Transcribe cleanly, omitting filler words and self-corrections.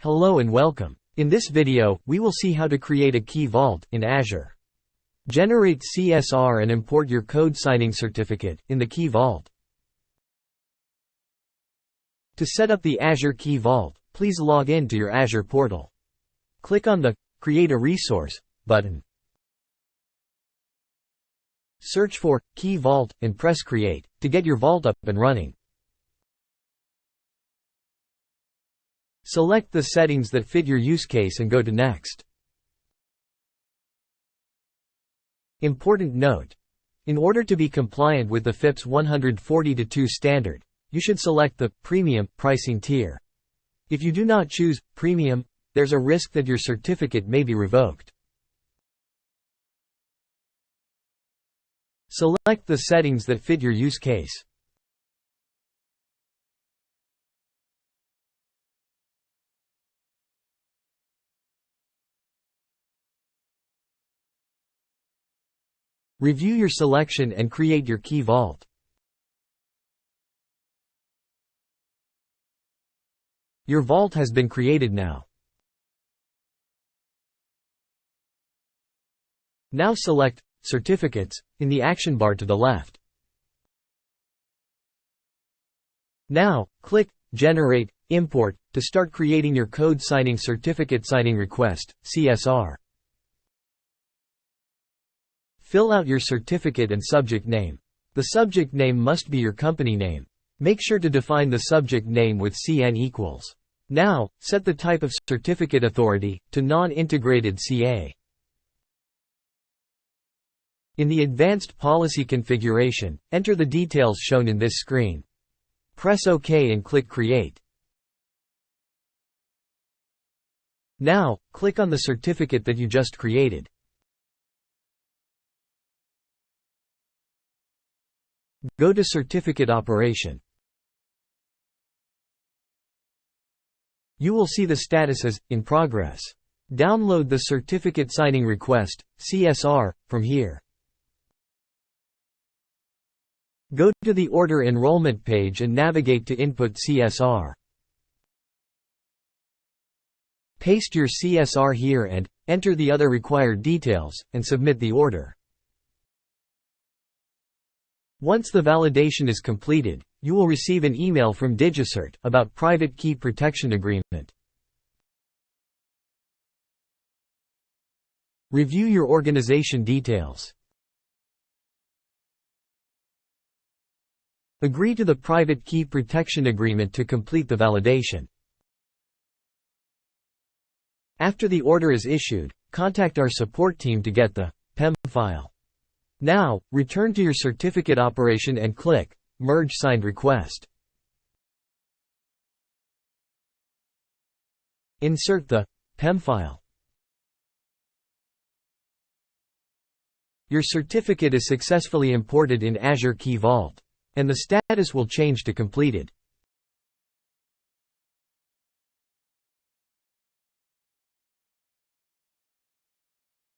Hello and welcome. In this video, we will see how to create a key vault in Azure. Generate CSR and import your code signing certificate in the key vault. To set up the Azure Key Vault, please log in to your Azure portal. Click on the Create a Resource button. Search for Key Vault and press Create to get your vault up and running. Select the settings that fit your use case and go to Next. Important note: in order to be compliant with the FIPS 140-2 standard, you should select the Premium pricing tier. If you do not choose Premium, there's a risk that your certificate may be revoked. Select the settings that fit your use case. Review your selection and create your key vault. Your vault has been created now. Now select Certificates in the action bar to the left. Now, click Generate, Import to start creating your code signing certificate signing request, CSR. Fill out your certificate and subject name. The subject name must be your company name. Make sure to define the subject name with CN equals. Now, set the type of certificate authority to non-integrated CA. In the advanced policy configuration, enter the details shown in this screen. Press OK and click Create. Now, click on the certificate that you just created. Go to Certificate Operation. You will see the status as In Progress. Download the Certificate Signing Request, CSR, from here. Go to the Order Enrollment page and navigate to Input CSR. Paste your CSR here and enter the other required details, and submit the order. Once the validation is completed, you will receive an email from DigiCert about Private Key Protection Agreement. Review your organization details. Agree to the Private Key Protection Agreement to complete the validation. After the order is issued, contact our support team to get the PEM file. Now, return to your certificate operation and click Merge Signed Request. Insert the PEM file. Your certificate is successfully imported in Azure Key Vault, and the status will change to completed.